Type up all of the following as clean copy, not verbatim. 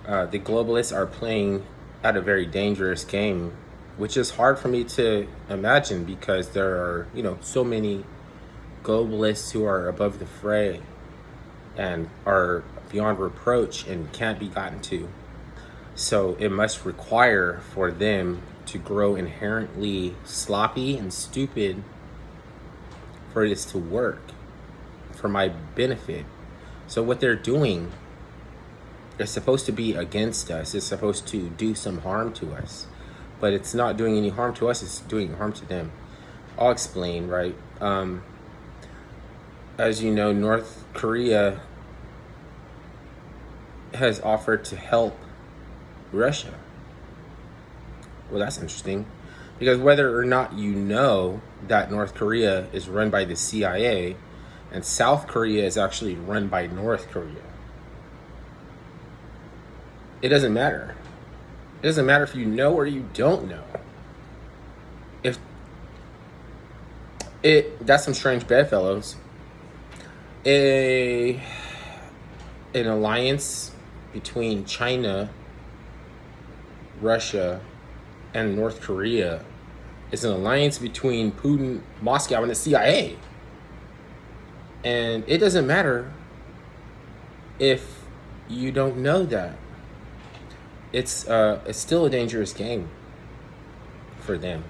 The globalists are playing at a very dangerous game, which is hard for me to imagine because there are, so many globalists who are above the fray and are beyond reproach and can't be gotten to. So it must require for them to grow inherently sloppy and stupid for this to work for my benefit. So what they're doing is supposed to be against us. It's supposed to do some harm to us, but it's not doing any harm to us. It's doing harm to them. I'll explain, right? As you know, North Korea has offered to help Russia. Well, that's interesting because whether or not you know that North Korea is run by the CIA and South Korea is actually run by North Korea, it doesn't matter. It doesn't matter if you know or you don't know. If that's some strange bedfellows. An alliance between China, Russia, and North Korea is an alliance between Putin, Moscow, and the CIA. And it doesn't matter if you don't know that. It's still a dangerous game for them.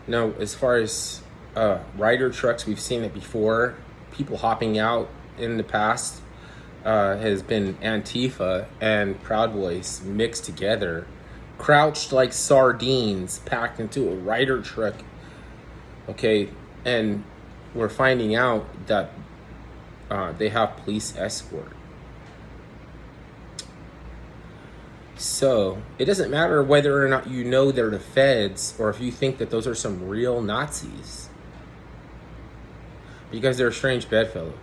Now, as far as rider trucks, we've seen it before. People hopping out in the past has been Antifa and Proud Boys mixed together, crouched like sardines, packed into a rider truck. Okay, and we're finding out that they have police escort. So it doesn't matter whether or not you know they're the feds or if you think that those are some real Nazis, because they're strange bedfellows.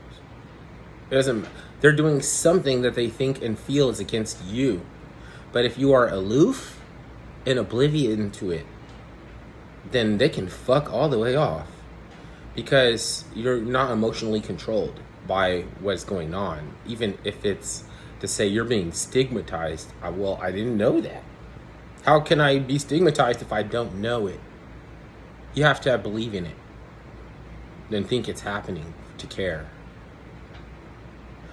It doesn't. They're doing something that they think and feel is against you. But if you are aloof and oblivion to it, then they can fuck all the way off because you're not emotionally controlled by what's going on. Even if it's to say you're being stigmatized, well, I didn't know that. How can I be stigmatized if I don't know it? You have to believe in it, then think it's happening to care.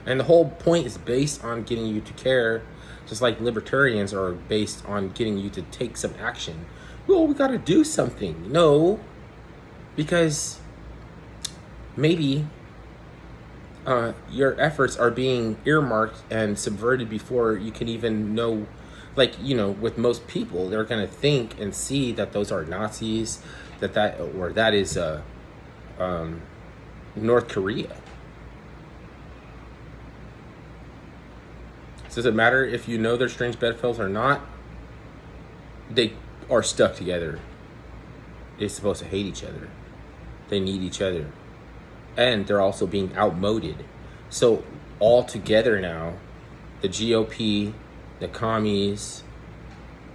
And the whole point is based on getting you to care, just like libertarians are based on getting you to take some action. Well, we got to do something. No, because maybe your efforts are being earmarked and subverted before you can even know. Like, with most people, they're going to think and see that those are Nazis, that is North Korea. Does it matter if you know they're strange bedfellows or not? They are stuck together. They're supposed to hate each other. They need each other. And they're also being outmoded. So all together now, the GOP, the commies,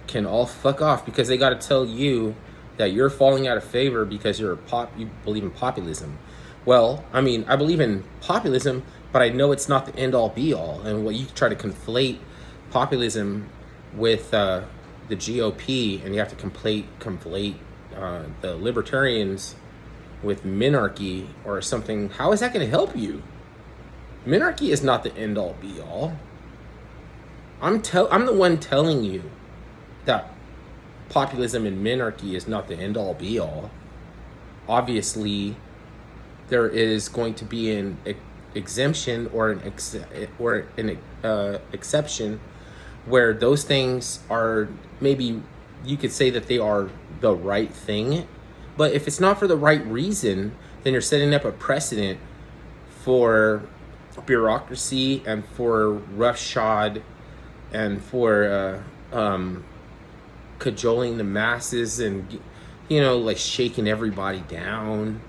can all fuck off because they got to tell you that you're falling out of favor because you believe in populism. Well, I mean, I believe in populism, but I know it's not the end-all be-all. And what you try to conflate populism with the GOP, and you have to conflate the libertarians with minarchy or something. How is that going to help you? Minarchy is not the end-all be-all. I'm the one telling you that populism and minarchy is not the end-all be-all. Obviously, there is going to be an exemption or an exception where those things are, maybe you could say that they are the right thing, but if it's not for the right reason, then you're setting up a precedent for bureaucracy and for roughshod and for cajoling the masses and like shaking everybody down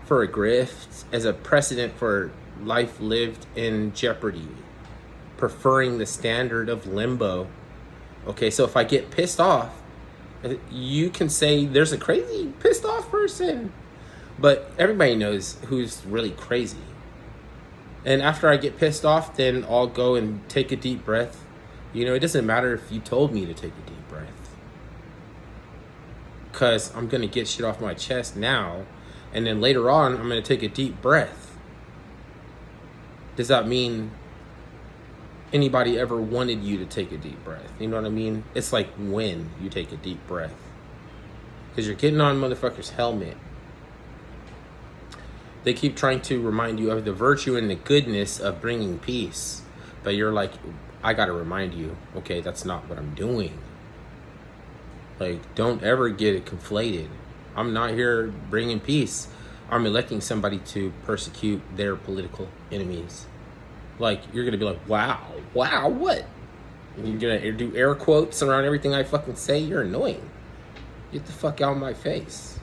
for a grift as a precedent for life lived in jeopardy, preferring the standard of limbo. Okay, so if I get pissed off, you can say there's a crazy pissed off person, but everybody knows who's really crazy. And after I get pissed off, then I'll go and take a deep breath You know, it doesn't matter if you told me to take a deep breath. Because I'm going to get shit off my chest now. And then later on, I'm going to take a deep breath. Does that mean anybody ever wanted you to take a deep breath? You know what I mean? It's like when you take a deep breath. Because you're getting on motherfucker's helmet. They keep trying to remind you of the virtue and the goodness of bringing peace. But you're like, I gotta remind you, okay, that's not what I'm doing. Like, don't ever get it conflated. I'm not here bringing peace. I'm electing somebody to persecute their political enemies. Like, you're gonna be like, wow, what? And you're gonna do air quotes around everything I fucking say? You're annoying. Get the fuck out of my face.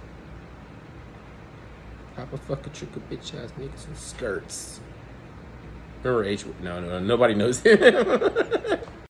Papa fuck a trick of bitch ass niggas in skirts. Remember H? No, nobody knows him.